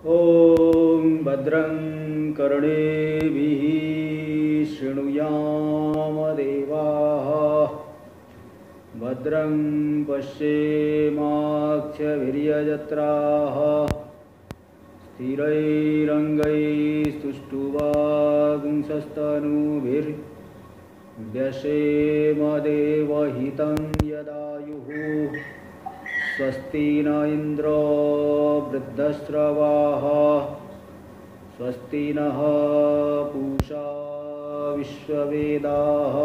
ॐ भद्रं कर्णेभिः शृणुयाम देवाः भद्रं पश्येमाक्षभिर्यजत्राः स्थिरैरङ्गैस्तुष्टुवागुंसस्तनूभिर्व्यसेम देवहितं यदायुः स्वस्ति न इंद्रो वृद्धश्रवाः स्वस्ति नः पूषा विश्ववेदाः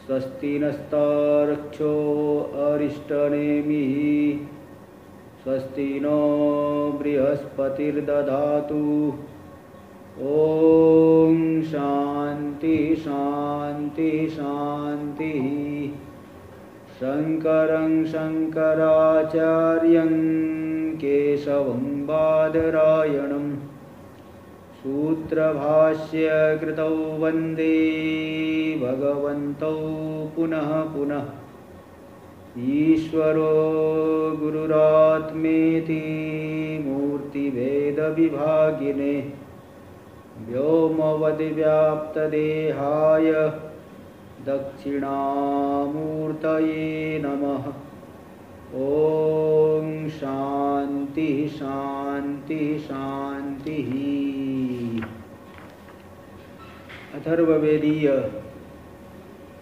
स्वस्ति नस्तार्क्ष्यो अरिष्टनेमिः स्वस्ति नो बृहस्पतिर्दधातु ॐ शान्ति शान्ति शान्तिः। शङ्करं शङ्कराचार्यं केशवं बादरायणं सूत्रभाष्यकृतौ वन्दे भगवन्तौ पुनः पुनः। ईश्वरो गुरुरात्मेति मूर्तिभेदविभागिने व्योमवद्व्याप्तदेहाय दक्षिणामूर्तये नमः। ॐ शान्ति शान्ति शान्तिः। अथर्ववेदीय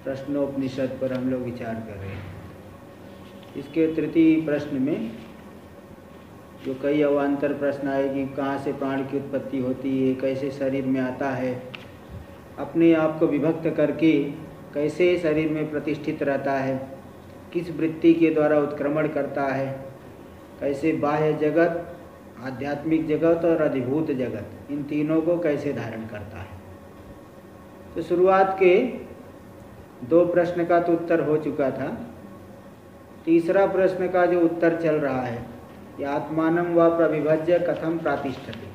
प्रश्नोपनिषद पर हम लोग विचार कर रहे हैं। इसके तृतीय प्रश्न में जो कई अवान्तर प्रश्न आए कि कहाँ से प्राण की उत्पत्ति होती है, कैसे शरीर में आता है, अपने आप को विभक्त करके कैसे शरीर में प्रतिष्ठित रहता है, किस वृत्ति के द्वारा उत्क्रमण करता है, कैसे बाह्य जगत, आध्यात्मिक जगत और अधिभूत जगत, इन तीनों को कैसे धारण करता है। तो शुरुआत के दो प्रश्न का तो उत्तर हो चुका था। तीसरा प्रश्न का जो उत्तर चल रहा है, यह आत्मानं व प्रविभज्य कथम प्रातिष्ठते,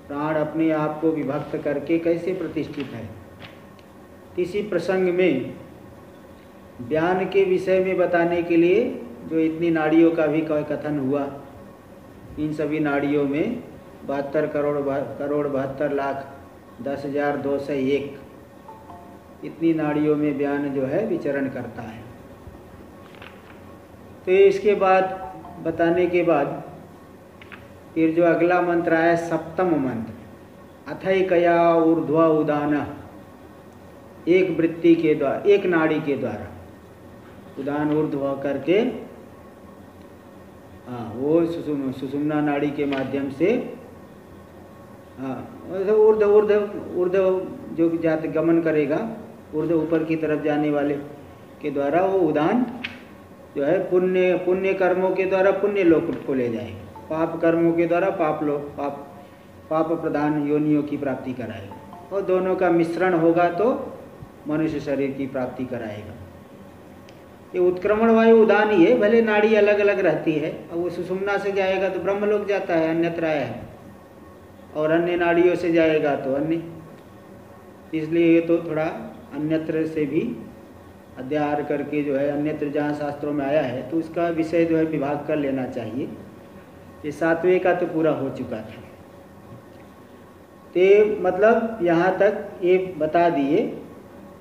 प्राण अपने आप को विभक्त करके कैसे प्रतिष्ठित है। इसी प्रसंग में ज्ञान के विषय में बताने के लिए जो इतनी नाड़ियों का भी कथन हुआ, इन सभी नाड़ियों में 72 करोड़ 72,10,201 इतनी नाड़ियों में ज्ञान जो है विचरण करता है। तो इसके बाद बताने के बाद फिर जो अगला मंत्र आया, सप्तम मंत्र, अथैकया ऊर्ध्व उदान, एक वृत्ति के द्वारा, एक नाड़ी के द्वारा उदान ऊर्ध्व करके, वो सुषुम्ना नाड़ी के माध्यम से, ऊर्ध्व जो जाते गमन करेगा, ऊर्ध्व ऊपर की तरफ जाने वाले के द्वारा वो उदान जो है पुण्य कर्मों के द्वारा पुण्य लोक को ले जाएगा, पाप कर्मों के द्वारा पाप प्रधान योनियों की प्राप्ति कराएगा, और दोनों का मिश्रण होगा तो मनुष्य शरीर की प्राप्ति कराएगा। ये उत्क्रमण वायु उदान ही है, भले नाड़ी अलग अलग रहती है। अब वो सुषुम्ना से जाएगा तो ब्रह्मलोक जाता है, अन्यत्र आया है, और अन्य नाड़ियों से जाएगा तो अन्य, इसलिए ये तो थोड़ा अन्यत्र से भी अध्याय करके जो है, अन्यत्र जहाँ शास्त्रों में आया है तो उसका विषय जो है विभाग कर लेना चाहिए। ये 7वें का तो पूरा हो चुका था। तो मतलब यहाँ तक ये बता दिए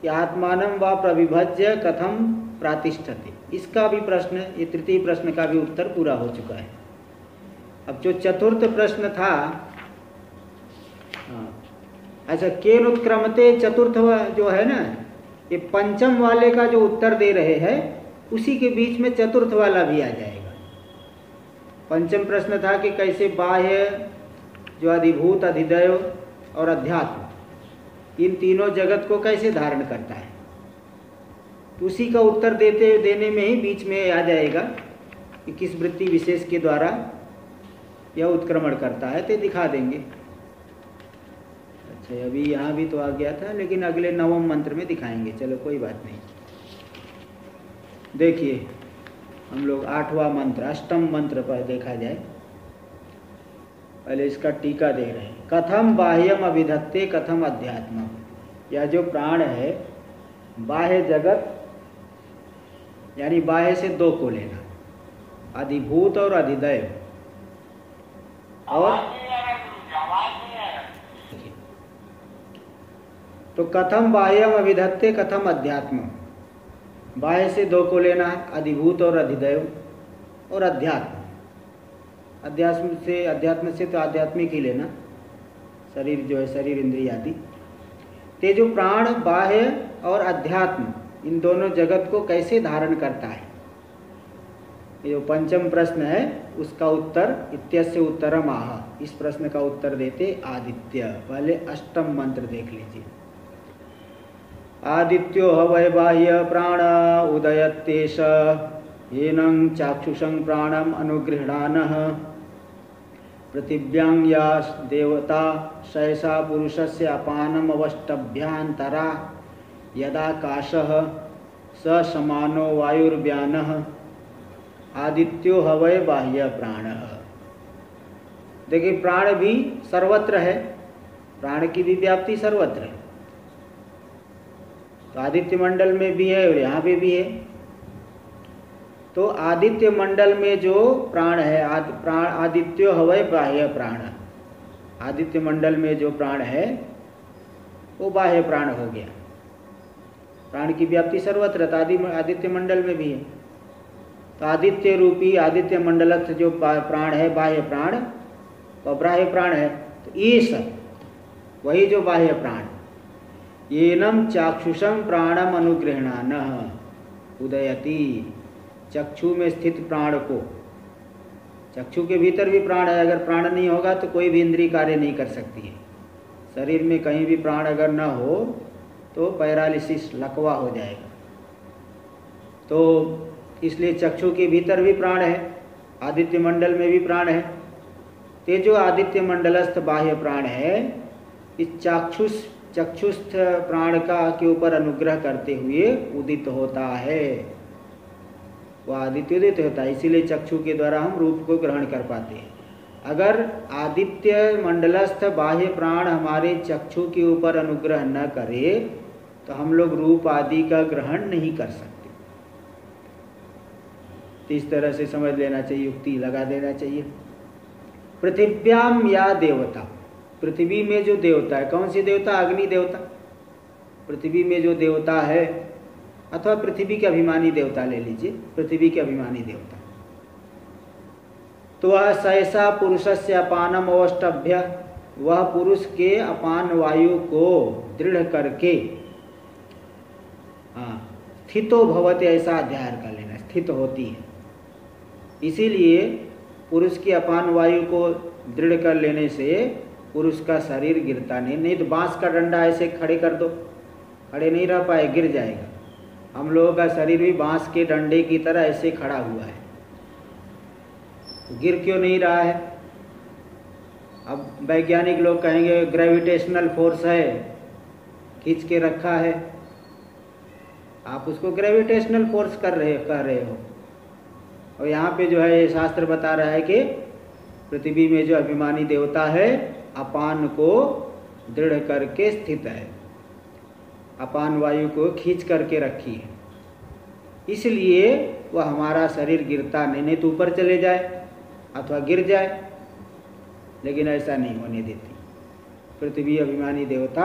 कि आत्मानं व प्रविभज्य कथम प्रातिष्ठते, इसका भी प्रश्न, ये तृतीय प्रश्न का भी उत्तर पूरा हो चुका है। अब जो चतुर्थ प्रश्न था, अच्छा, केन उत्क्रमते, चतुर्थ जो है ना, ये पंचम वाले का जो उत्तर दे रहे हैं उसी के बीच में चतुर्थ वाला भी आ जाएगा। पंचम प्रश्न था कि कैसे बाह्य जो अधिभूत, अधिदैव और अध्यात्म, इन तीनों जगत को कैसे धारण करता है, तो उसी का उत्तर देने में ही बीच में आ जाएगा कि किस वृत्ति विशेष के द्वारा यह उत्क्रमण करता है, तो दिखा देंगे। अच्छा, अभी यहाँ भी तो आ गया था, लेकिन अगले 9वें मंत्र में दिखाएंगे। चलो कोई बात नहीं। देखिए हम लोग 8वां मंत्र, अष्टम मंत्र पर देखा जाए। पहले इसका टीका दे रहे हैं। कथम बाह्यम अभिधत्ते कथम अध्यात्मम, यह जो प्राण है, बाह्य जगत यानी बाह्य से दो को लेना, अधिभूत और अधिदैव। और तो कथम बाह्यम अभिधत्ते कथम अध्यात्म। बाह्य से दो को लेना है, अधिभूत और अधिदैव और अध्यात्म। अध्यात्म से तो आध्यात्मिक ही लेना, शरीर जो है शरीर इंद्रिय आदि। ते जो प्राण बाह्य और अध्यात्म इन दोनों जगत को कैसे धारण करता है, ये जो पंचम प्रश्न है उसका उत्तर इत्यस्य उत्तरम आह, इस प्रश्न का उत्तर देते आदित्य। पहले अष्टम मंत्र देख लीजिए। आदित्यो ह वै बाह्य प्राण उदयत्तेष येनं चाक्षुषं प्राणम अनुगृह्णानः पृथिव्यां या देवता सहसा पुरुषस्य अपानम अवष्टभ्यान्तरा यदाकाशः स समानो वायुर्व्यानः आदित्यो ह वै बाह्य प्राणः। देखिए प्राण भी सर्वत्र है, प्राण की भी व्याप्ति सर्वत्र है, तो आदित्य मंडल में भी है और यहाँ पे भी है। तो आदित्य मंडल में जो प्राण है आदित्यो ह वै बाह्य प्राण, आदित्य मंडल में जो प्राण है वो बाह्य प्राण हो गया। प्राण की व्याप्ति सर्वत्र आदित्य मंडल में भी है। तो आदित्य रूपी आदित्य मंडलस्थ जो प्राण है बाह्य प्राण वो बाह्य प्राण है। तो ये सब वही जो बाह्य प्राण येनम चाक्षुषम प्राणम अनुगृह्णानः उदयति। चक्षु में स्थित प्राण को, चक्षु के भीतर भी प्राण है, अगर प्राण नहीं होगा तो कोई भी इंद्रिय कार्य नहीं कर सकती है। शरीर में कहीं भी प्राण अगर न हो तो पैरालिसिस लकवा हो जाएगा। तो इसलिए चक्षु के भीतर भी प्राण है, आदित्य मंडल में भी प्राण है। ते जो आदित्य मंडलस्थ बाह्य प्राण है इस चक्षुस्थ प्राण का के ऊपर अनुग्रह करते हुए उदित होता है, वह आदित्य उदित होता है। इसीलिए चक्षु के द्वारा हम रूप को ग्रहण कर पाते हैं। अगर आदित्य मंडलस्थ बाह्य प्राण हमारे चक्षु के ऊपर अनुग्रह न करे तो हम लोग रूप आदि का ग्रहण नहीं कर सकते। तो इस तरह से समझ लेना चाहिए, युक्ति लगा देना चाहिए। पृथिव्याम या देवता, पृथ्वी में जो देवता है, कौन सी देवता? अग्नि देवता। पृथ्वी में जो देवता है अथवा पृथ्वी के अभिमानी देवता ले लीजिए, पृथ्वी के अभिमानी देवता, तो वह सहसा पुरुषस्य अपानम अवष्टभ्य, वह पुरुष के अपान वायु को दृढ़ करके स्थितो भवति, ऐसा अध्याय कर लेना, स्थित होती है। इसीलिए पुरुष की अपान वायु को दृढ़ कर लेने से पुरुष का शरीर गिरता नहीं तो बांस का डंडा ऐसे खड़े कर दो, खड़े नहीं रह पाए, गिर जाएगा। हम लोगों का शरीर भी बांस के डंडे की तरह ऐसे खड़ा हुआ है, गिर क्यों नहीं रहा है? अब वैज्ञानिक लोग कहेंगे ग्रेविटेशनल फोर्स है, खींच के रखा है। आप उसको ग्रेविटेशनल फोर्स कह रहे हो। और यहाँ पे जो है ये शास्त्र बता रहा है कि पृथ्वी में जो अभिमानी देवता है अपान को दृढ़ करके स्थित है, अपान वायु को खींच करके रखी है। इसलिए वह हमारा शरीर गिरता नहीं तो ऊपर चले जाए अथवा गिर जाए, लेकिन ऐसा नहीं होने देती। पृथ्वी अभिमानी देवता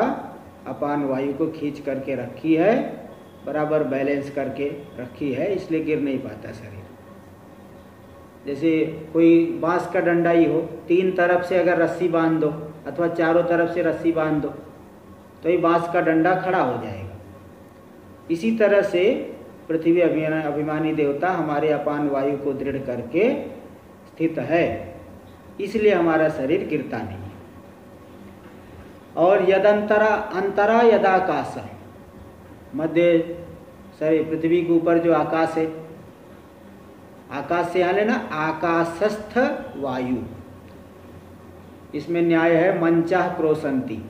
अपान वायु को खींच करके रखी है, बराबर बैलेंस करके रखी है, इसलिए गिर नहीं पाता शरीर। जैसे कोई बांस का डंडा ही हो, तीन तरफ से अगर रस्सी बांध दो अथवा चारों तरफ से रस्सी बांध दो तो ये बांस का डंडा खड़ा हो जाएगा। इसी तरह से पृथ्वी अभिमानी देवता हमारे अपान वायु को दृढ़ करके स्थित है, इसलिए हमारा शरीर गिरता नहीं है। और अंतरा यदाकाश, मध्य शरीर पृथ्वी के ऊपर जो आकाश है, आकाश से यहाँ लेना आकाशस्थ वायु, इसमें न्याय है मंचा क्रोशंती।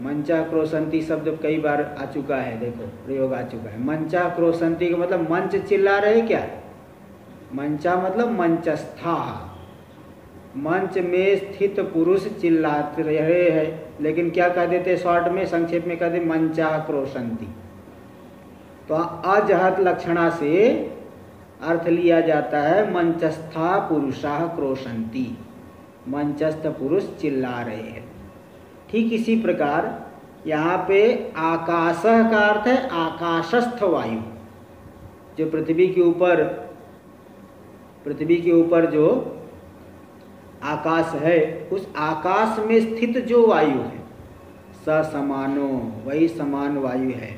मंचा क्रोशंती शब्द कई बार आ चुका है, देखो प्रयोग आ चुका है। मंचा क्रोशंती का मतलब मंच चिल्ला रहे क्या? मंचा मतलब मंचस्था, मंच में स्थित पुरुष चिल्लाते रहे हैं, लेकिन क्या कह देते शॉर्ट में, संक्षेप में कहते मंचा क्रोशंती। तो अजहत लक्षणा से अर्थ लिया जाता है मंचस्था पुरुषाः क्रोशन्ति, मंचस्थ पुरुष चिल्ला रहे हैं। ठीक इसी प्रकार यहाँ पे आकाशः का अर्थ है आकाशस्थ वायु, जो पृथ्वी के ऊपर जो आकाश है, उस आकाश में स्थित जो वायु है स समानो, वही समान वायु है।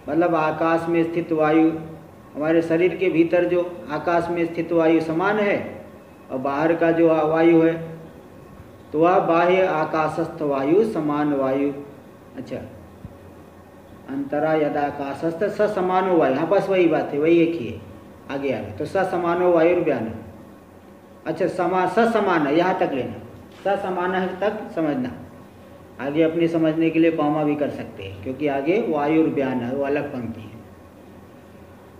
मतलब आकाश में स्थित वायु, हमारे शरीर के भीतर जो आकाश में स्थित वायु समान है और बाहर का जो वायु है तो वह बाह्य आकाशस्थ वायु समान वायु। अच्छा, अंतरा यदाकाशस्थ स समानो वायु, हाँ बस वही बात है, वही एक ही है, आगे आगे। तो स समानो वायुर्व्यान, अच्छा स समान है, यहाँ तक लेना, स समान है तक समझना, आगे अपने समझने के लिए कॉमा भी कर सकते हैं, क्योंकि आगे वायुर्व्यान है, वो अलग पंक्ति है।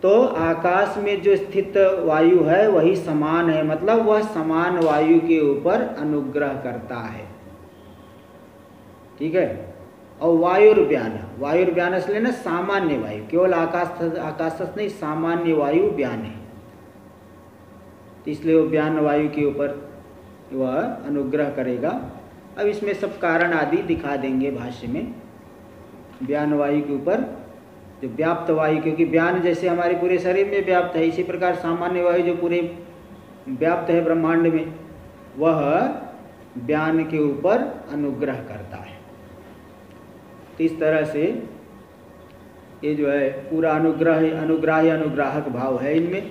तो आकाश में जो स्थित वायु है वही समान है, मतलब वह समान वायु के ऊपर अनुग्रह करता है। ठीक है। और वायुर्व्यान, वायुर्व्यान से लेना सामान्य वायु, केवल आकाशस्थ नहीं, सामान्य वायु व्यान है, इसलिए वो व्यान वायु के ऊपर वह अनुग्रह करेगा। अब इसमें सब कारण आदि दिखा देंगे भाष्य में। व्यान वायु के ऊपर जो व्याप्त वायु, क्योंकि व्यान जैसे हमारे पूरे शरीर में व्याप्त है, इसी प्रकार सामान्य वायु जो पूरे व्याप्त है ब्रह्मांड में, वह व्यान के ऊपर अनुग्रह करता है। तो इस तरह से ये जो है पूरा अनुग्राह्य अनुग्राहक भाव है इनमें।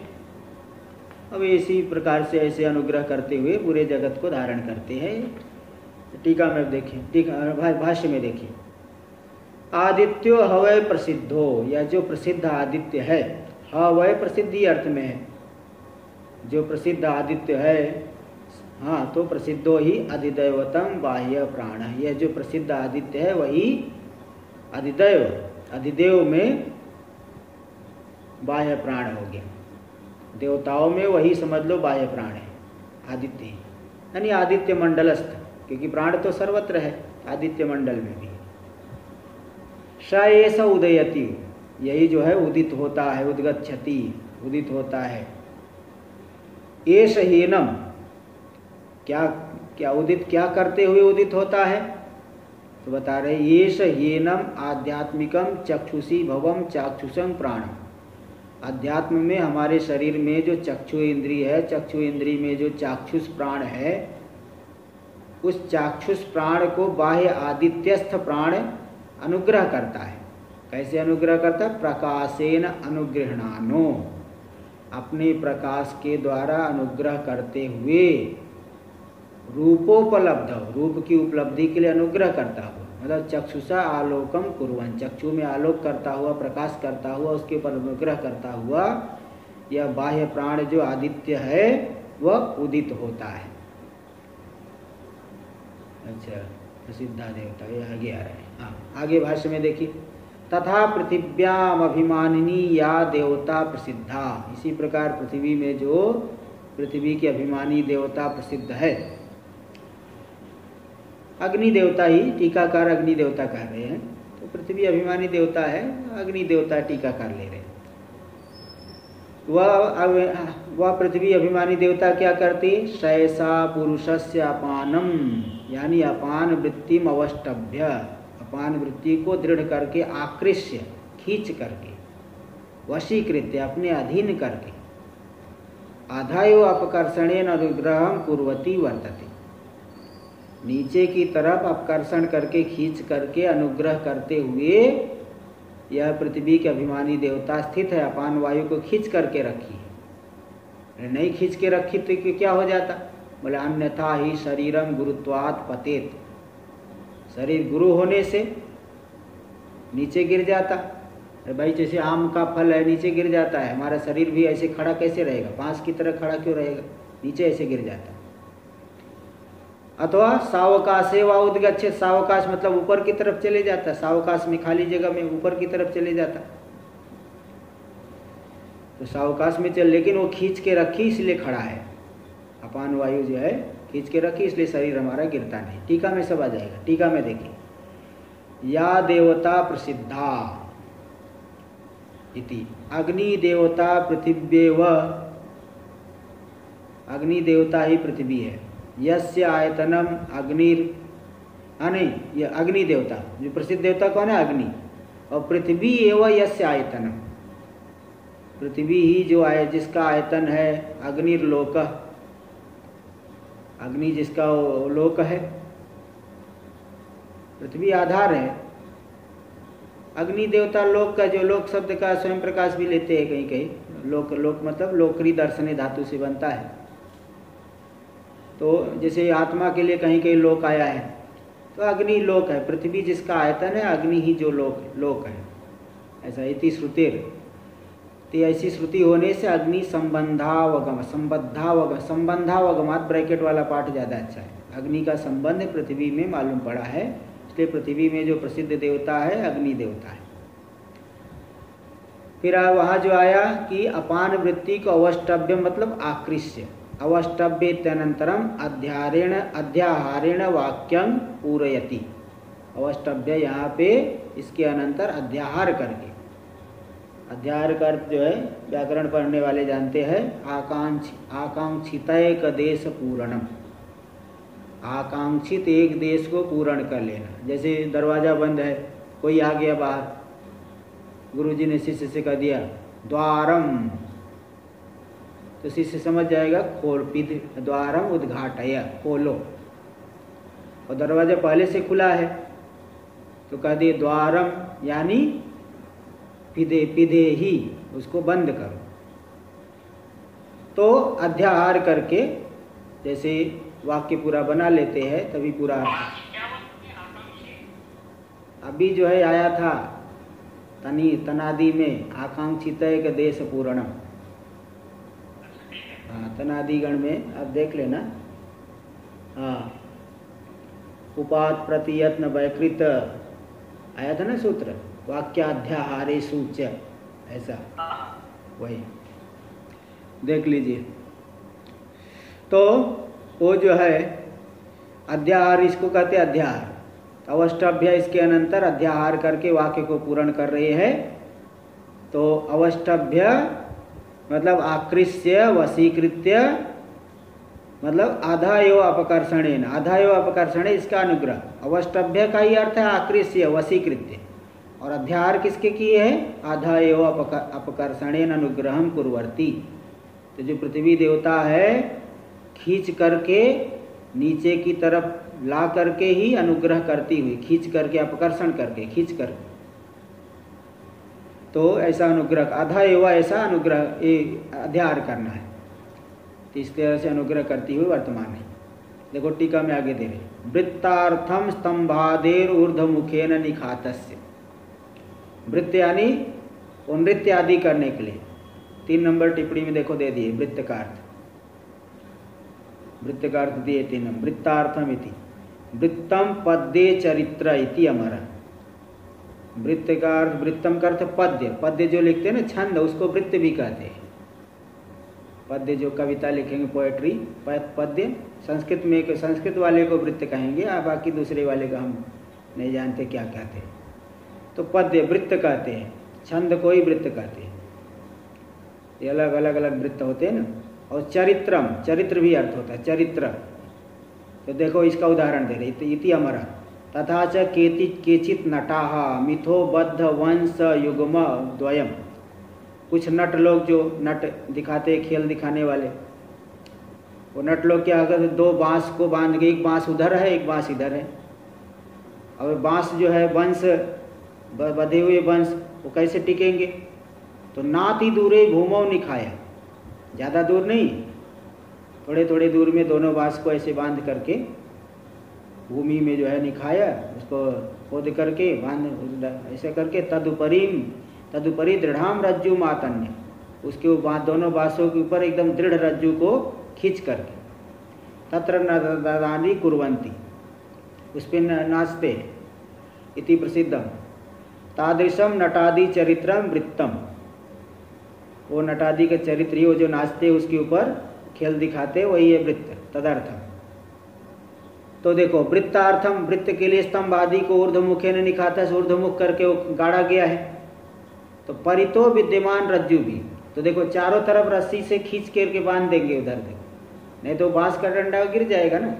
अब इसी प्रकार से ऐसे अनुग्रह करते हुए पूरे जगत को धारण करते हैं। टीका में देखिए, टीका भाष्य में देखिए, आदित्यो हवय प्रसिद्धो, या जो प्रसिद्ध आदित्य है, हवय प्रसिद्धि अर्थ में है, जो प्रसिद्ध आदित्य है, हाँ तो प्रसिद्धो ही अधिदैवतम बाह्य प्राण, यह जो प्रसिद्ध आदित्य है वही अधिदैव, अधिदेव में बाह्य प्राण हो गया। देवताओं में वही समझ लो बाह्य प्राण है, आदित्य, यानी आदित्य मंडलस्थ, क्योंकि प्राण तो सर्वत्र है, आदित्य मंडल में भी। स एष उदयति, यही जो है उदित होता है, उद्गच्छति, उदित होता है। एष हीनम, क्या उदित, क्या करते हुए उदित होता है, तो बता रहे एष हीनम आध्यात्मिकम चक्षुषी भवम चाक्षुषं प्राणम। अध्यात्म में हमारे शरीर में जो चक्षु इंद्रिय है, चक्षु इंद्रिय में जो चाक्षुष प्राण है, उस चाक्षुष प्राण को बाह्य आदित्यस्थ प्राण अनुग्रह करता है। कैसे अनुग्रह करता है? प्रकाशेन अनुग्रहणानो, अपने प्रकाश के द्वारा अनुग्रह करते हुए, रूपोपलब्ध, रूप की उपलब्धि के लिए अनुग्रह करता हुआ, मतलब चक्षुषा आलोकम कुर्वन्, चक्षु में आलोक करता हुआ, प्रकाश करता हुआ, उसके ऊपर अनुग्रह करता हुआ यह बाह्य प्राण जो आदित्य है वह उदित होता है। अच्छा, प्रसिद्धा देवता, ये आगे आ रहे हैं। हाँ, आगे भाष्य में देखिए, तथा पृथिव्याम अभिमानिनी या देवता प्रसिद्धा, इसी प्रकार पृथ्वी में जो पृथ्वी की अभिमानी देवता प्रसिद्ध है, अग्नि देवता ही, टीकाकार अग्नि देवता कह रहे हैं, तो पृथ्वी अभिमानी देवता है, अग्नि देवता टीकाकार ले रहे हैं। वह पृथ्वी अभिमानी देवता क्या करती? शैसा पुरुषस्य अपानम, यानी अपान वृत्तिम अवष्टभ्य, अपान वृत्ति को दृढ़ करके, आकृष्य, खींच करके, वशीकृत्य, अपने अधीन करके, आधायो अपकर्षणेन अनुग्रहं कुर्वती वर्तते, नीचे की तरफ अपकर्षण करके, खींच करके, अनुग्रह करते हुए यह पृथ्वी के अभिमानी देवता स्थित है। अपान वायु को खींच करके रखी है, नहीं खींच के रखी तो क्या हो जाता? बोले अन्यथा ही शरीरम गुरुत्वात् पतेत, शरीर गुरु होने से नीचे गिर जाता। अरे भाई, जैसे आम का फल है नीचे गिर जाता है, हमारा शरीर भी ऐसे खड़ा कैसे रहेगा? बांस की तरह खड़ा क्यों रहेगा? नीचे ऐसे गिर जाता। अथवा सावकाशे व उद्गच्छेत, सावकाश मतलब ऊपर की तरफ चले जाता, सावकाश में खाली जगह में ऊपर की तरफ चले जाता, तो सावकाश में चल, लेकिन वो खींच के रखी इसलिए खड़ा है, अपान वायु जो है खींच के रखी इसलिए शरीर हमारा गिरता नहीं। टीका में सब आ जाएगा। टीका में देखिए, या देवता प्रसिद्धा, इति। अग्निदेवता पृथिव्येव, अग्निदेवता ही पृथ्वी है। यस्य आयतनम अग्निर, नहीं, ये अग्नि देवता, जो प्रसिद्ध देवता कौन है? अग्नि। और पृथ्वी एवं यस्य आयतनम, पृथ्वी ही जो जिसका आयतन है। अग्निर्लोक, अग्नि जिसका लोक है, पृथ्वी आधार है। अग्नि देवता लोक का, जो लोक शब्द का स्वयं प्रकाश भी लेते हैं कहीं कहीं। लोक, लोक मतलब लोकरी दर्शनी धातु से बनता है। तो जैसे आत्मा के लिए कहीं कहीं लोक आया है, तो अग्नि लोक है। पृथ्वी जिसका आयतन है, अग्नि ही जो लोक है, ऐसा इति श्रुतिर। तो ऐसी श्रुति होने से अग्नि संबंधावगम, संबंधावगमात ब्रैकेट वाला पाठ ज़्यादा अच्छा है। अग्नि का संबंध पृथ्वी में मालूम पड़ा है, इसलिए पृथ्वी में जो प्रसिद्ध देवता है अग्नि देवता है। फिर वहाँ जो आया कि अपान वृत्ति को अवष्टभ्य मतलब आकृष्य, अवष्टभ्य तदनंतरम अध्याहारेण वाक्यं पूरयति। अवष्टभ्य यहाँ पे इसके अनंतर अध्याहार करके, अध्याहार का अर्थ जो है व्याकरण पढ़ने वाले जानते हैं, आकांक्षित देश पूरणम, आकांक्षित एक देश को पूर्ण कर लेना। जैसे दरवाजा बंद है, कोई आ गया बाहर, गुरुजी ने शिष्य से कह दिया द्वारम, तो शिष्य समझ जाएगा खोल, द्वारम उद्घाटय, खोलो। और दरवाजा पहले से खुला है तो कह दिए द्वारम, यानी पिधे ही, उसको बंद करो। तो अध्याहार करके जैसे वाक्य पूरा बना लेते हैं तभी पूरा। अभी जो है आया था तनादि में आकांक्षित एक देश पूर्णम। हाँ, तनादिगण में आप देख लेना। हाँ, उपात प्रतियत्न वैकृत आया था ना सूत्र, वाक्याध्याहारे सूच्य, ऐसा वही देख लीजिए। तो वो जो है अध्याहार, इसको कहते हैं अध्याहार। अवष्टभ्य इसके अनंतर अध्याहार करके वाक्य को पूर्ण कर रहे हैं। तो अवष्टभ्य मतलब आकृष्य वशीकृत्य, मतलब आधा एव अपकर्षणेन, आधा एव अपकर्षणे इसका अनुग्रह। अवष्टभ्य का ही अर्थ है आकृष्य वशीकृत्य, और अध्याहार किसके किए हैं? आधा एव अपकर्षणेन अनुग्रहम कुर्वती। तो जो पृथ्वी देवता है खींच करके नीचे की तरफ ला करके ही अनुग्रह करती हुई, खींच करके, अपकर्षण करके, खींच कर, तो ऐसा अनुग्रह, आधा एवं ऐसा अनुग्रह अध्याहार करना है। तो इस तरह से अनुग्रह करती हुई वर्तमान है। देखो टीका में आगे दे रहे, वृत्तार्थम स्तंभादेर ऊर्ध्वमुखेन निखातस्य। वृत्त यानी नृत्य आदि करने के लिए। 3 नंबर टिप्पणी में देखो दे दिए वृत्त का अर्थ, वृत्त का अर्थ दिए 3 नंबर। वृत्तार्थम इति वृत्तम पद्ये चरित्र इति अमर। वृत्त का अर्थ, वृत्तम का अर्थ पद्य, पद्य जो लिखते हैं ना छंद, उसको वृत्त भी कहते हैं। पद्य जो कविता लिखेंगे, पोएट्री, पद्य। संस्कृत में एक संस्कृत वाले को वृत्त कहेंगे, बाकी दूसरे वाले का हम नहीं जानते क्या कहते हैं। तो पद्य वृत्त कहते हैं, छंद को ही वृत्त कहते हैं। ये अलग अलग वृत्त होते हैं ना। और चरित्रम, चरित्र भी अर्थ होता है चरित्र। तो देखो इसका उदाहरण दे रहे, इति अमरा तथा च केचित नटाः मिथो बद्ध वंश युग्म द्वयम। कुछ नट लोग जो नट दिखाते, खेल दिखाने वाले, वो नट लोग क्या करते, 2 बांस को बांध के, एक बांस उधर है एक बांस इधर है। और बांस जो है वंश, बंधे हुए वंश, वो कैसे टिकेंगे? तो नाति दूरे भूमौ निखाया, ज़्यादा दूर नहीं, थोड़े थोड़े दूर में दोनों बांस को ऐसे बांध करके भूमि में जो है निखाया, उसको खोद करके बांध, ऐसे करके तदुपरि दृढ़ाम रज्जु मातन्य, उसके ऊपर दोनों बांसों के ऊपर एकदम दृढ़ रज्जु को खींच करके, तत्र नदानी कुर्वन्ति, उस पर नाचते। इति प्रसिद्धम तादृशम नटादि चरित्रम वृत्तम। वो नटादि के चरित्र ही, वो जो नाचते उसके ऊपर खेल दिखाते, वही है वृत्त, तदर्थम। तो देखो वृत्तार्थम, वृत्त के लिए स्तंभ आदि को ऊर्ध्वमुखे ने निखाता है, ऊर्ध्वमुख करके वो गाड़ा गया है। तो परितो विद्यमान रज्जु भी, तो देखो चारों तरफ रस्सी से खींच करके बांध देंगे उधर, देखो नहीं तो बांस का डंडा गिर जाएगा ना,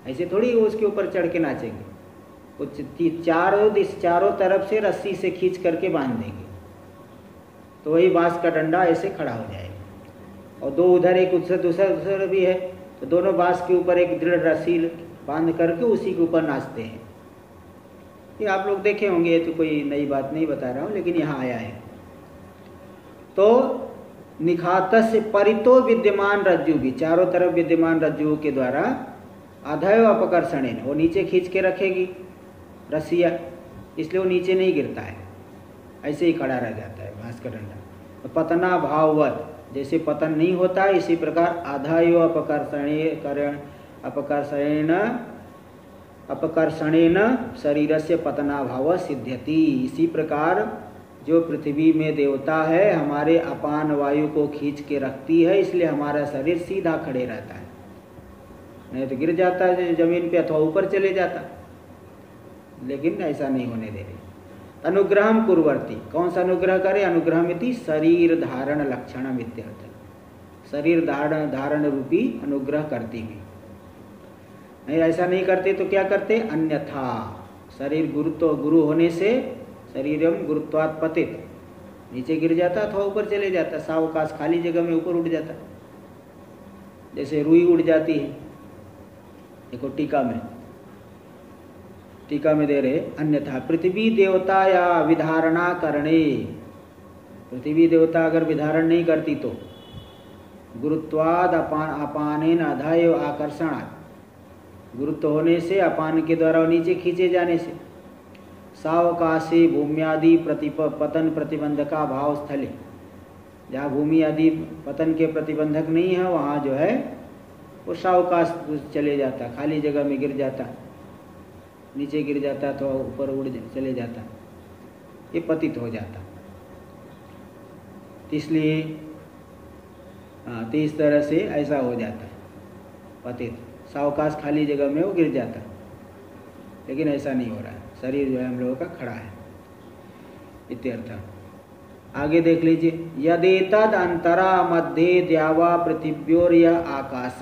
ऐसे थोड़ी वो उसके ऊपर चढ़ के नाचेंगे, कुछ चारों तरफ से रस्सी से खींच करके बांध देंगे, तो वही बांस का डंडा ऐसे खड़ा हो जाएगा। और दो उधर एक दूसरा भी है, तो दोनों बांस के ऊपर एक दृढ़ रस्सी बांध करके उसी के ऊपर नाचते हैं। ये आप लोग देखे होंगे, ये तो कोई नई बात नहीं बता रहा हूँ, लेकिन यहाँ आया है। तो निखातस से परितो विद्यमान रज्जु भी, चारों तरफ विद्यमान रज्जुओं के द्वारा अधैव अपकर्षणेन, वो नीचे खींच के रखेगी रस्सियाँ, इसलिए वो नीचे नहीं गिरता है, ऐसे ही खड़ा रह जाता है बांस का डंडा। तो पतना भाववत, जैसे पतन नहीं होता इसी प्रकार अधैव अपकर्षणेन शरीरस्य पतनाभाव सिद्ध्यति। इसी प्रकार जो पृथ्वी में देवता है हमारे अपान वायु को खींच के रखती है, इसलिए हमारा शरीर सीधा खड़े रहता है, नहीं तो गिर जाता है जमीन पे अथवा ऊपर चले जाता, लेकिन ऐसा नहीं होने दे रही। अनुग्रहम कुर्वती, कौन सा अनुग्रह करे? अनुग्रहमिति शरीर धारण लक्षणम इत्यर्थ, शरीर धारण रूपी अनुग्रह करती हुई। नहीं ऐसा नहीं करते तो क्या करते? अन्यथा शरीर गुरु होने से शरीरम गुरुत्वात् पतित, नीचे गिर जाता अथवा ऊपर चले जाता, सावकाश खाली जगह में ऊपर उड़ जाता, जैसे रुई उड़ जाती है। देखो टीका में दे रहे, अन्यथा पृथ्वी देवता या विधारणा करणे, पृथ्वी देवता अगर विधारण नहीं करती तो गुरुत्वाद अपानेन अधैव आकर्षणात्, गुरुत्व होने से अपान के द्वारा नीचे खींचे जाने से, सावकाशे भूम्यादि पतन प्रतिबंधका भाव स्थले, जहाँ भूमि आदि पतन के प्रतिबंधक नहीं है वहाँ जो है वो सावकाश चले जाता, खाली जगह में गिर जाता, नीचे गिर जाता तो ऊपर उड़ चले जाता, ये पतित हो जाता। इसलिए तो इस तरह से ऐसा हो जाता है पतित, सावकाश खाली जगह में वो गिर जाता, लेकिन ऐसा नहीं हो रहा है, शरीर जो है हम लोगों का खड़ा है इत्यर्थ। आगे देख लीजिए, यदेतद अंतरा मध्य द्यावा पृथिव्योर यह आकाश,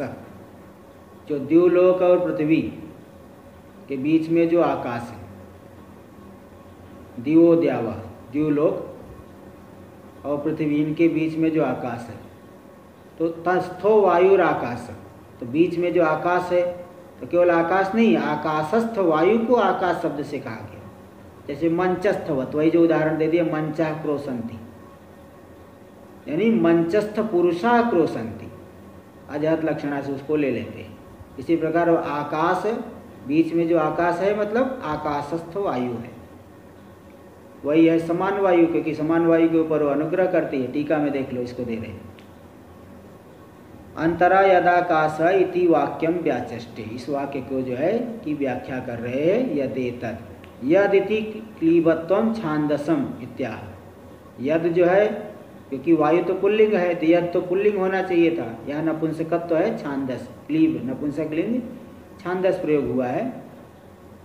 जो द्युलोक और पृथ्वी के बीच में जो आकाश है, दिवो द्यावा, द्युलोक और पृथ्वी इनके बीच में जो आकाश है, तो तस्थो वायुर आकाश, तो बीच में जो आकाश है तो केवल आकाश नहीं, आकाशस्थ वायु को आकाश शब्द से कहा गया। जैसे मंचस्थवत, वही जो उदाहरण दे दिया, मंचा क्रोशंती, यानी मंचस्थ पुरुषा क्रोशंती, अजहत लक्षणा से उसको ले लेते हैं। इसी प्रकार आकाश, बीच में जो आकाश है मतलब आकाशस्थ वायु है, वही है समान वायु, क्योंकि समान वायु के ऊपर वो अनुग्रह करती है। टीका में देख लो, इसको दे रहे हैं, अंतरा यदाकाश इति वाक्यम व्याचष्टे, इस वाक्य को जो है कि व्याख्या कर रहे हैं, यदेतद, यद इति क्लीबत्वम छांदसम इत्याह, यद जो है क्योंकि वायु तो पुल्लिंग है तो यद तो पुल्लिंग होना चाहिए था, यहाँ नपुंसकत्व है, छांदस क्लीब नपुंसक लिंग, छांदस प्रयोग हुआ है,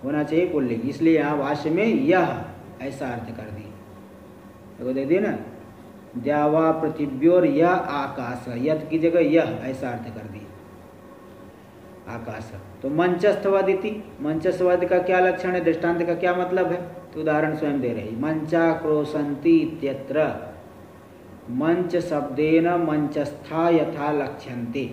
होना चाहिए पुल्लिंग, इसलिए यहाँ भाष्य में यह ऐसा अर्थ कर दिए, देखो दे दिए ना, द्यावा पृथिव्योर यह आकाश, यद की जगह यह ऐसा अर्थ कर दिया आकाश। तो मंचस्थवादिति, मंचस्थवाद का क्या लक्षण है, दृष्टांत का क्या मतलब है, तो उदाहरण स्वयं दे रहे, मंचा क्रोशंती इत्यत्र, मंच शब्देन मंचस्था यथा लक्ष्यन्ते,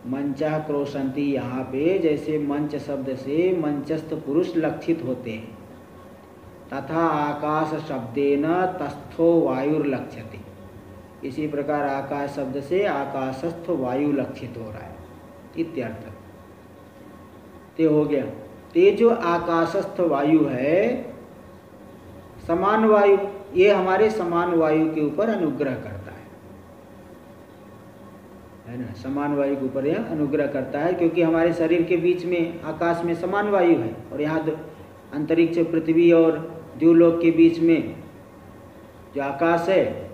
मंचा क्रोशंती यहाँ पे जैसे मंच शब्द से मंचस्थ पुरुष लक्षित होते हैं, तथा आकाश शब्देन तस्थो वायुर्लक्ष्यते, इसी प्रकार आकाश शब्द से आकाशस्थ वायु लक्षित हो रहा है इत्यर्थ। ते हो गया, ते जो आकाशस्थ वायु है, समान वायु, ये हमारे समान वायु के ऊपर अनुग्रह करता है ना, समान वायु के ऊपर यह अनुग्रह करता है, क्योंकि हमारे शरीर के बीच में आकाश में समान वायु है, और यहाँ अंतरिक्ष पृथ्वी और द्युलोक के बीच में जो आकाश है,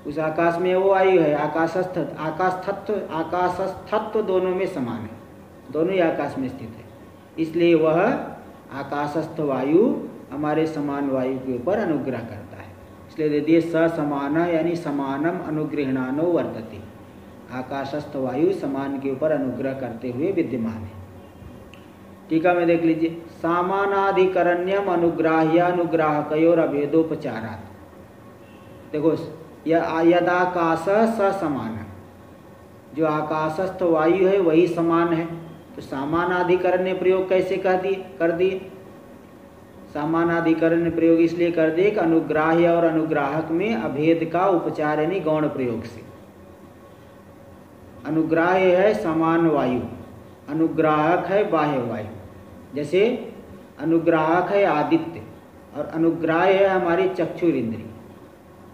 उस आकाश में वो वायु है, आकाशस्थत्व दोनों में समान है, दोनों ही आकाश में स्थित है, इसलिए वह आकाशस्थ वायु हमारे समान वायु के ऊपर अनुग्रह करता है। इसलिए दे दिए ससमान यानी समानम अनुगृहणानो वर्तते, आकाशस्थ वायु समान के ऊपर अनुग्रह करते हुए विद्यमान है। टीका में देख लीजिए, सामानाधिकरण्यम अनुग्राह्यानुग्राहकयोर अभेदोपचारात्। देखो यदाकाश स समान, जो आकाशस्थ वायु है वही समान है, तो सामानाधिकरण्य प्रयोग कैसे कर दिए? सामानाधिकरण्य प्रयोग इसलिए कर दिए कि अनुग्राह्य और अनुग्राहक में अभेद का उपचार यानी गौण प्रयोग से। अनुग्राह्य है समान वायु, अनुग्राहक है बाह्य वायु। जैसे अनुग्राहक है आदित्य और अनुग्राह्य है हमारी चक्षु इंद्री,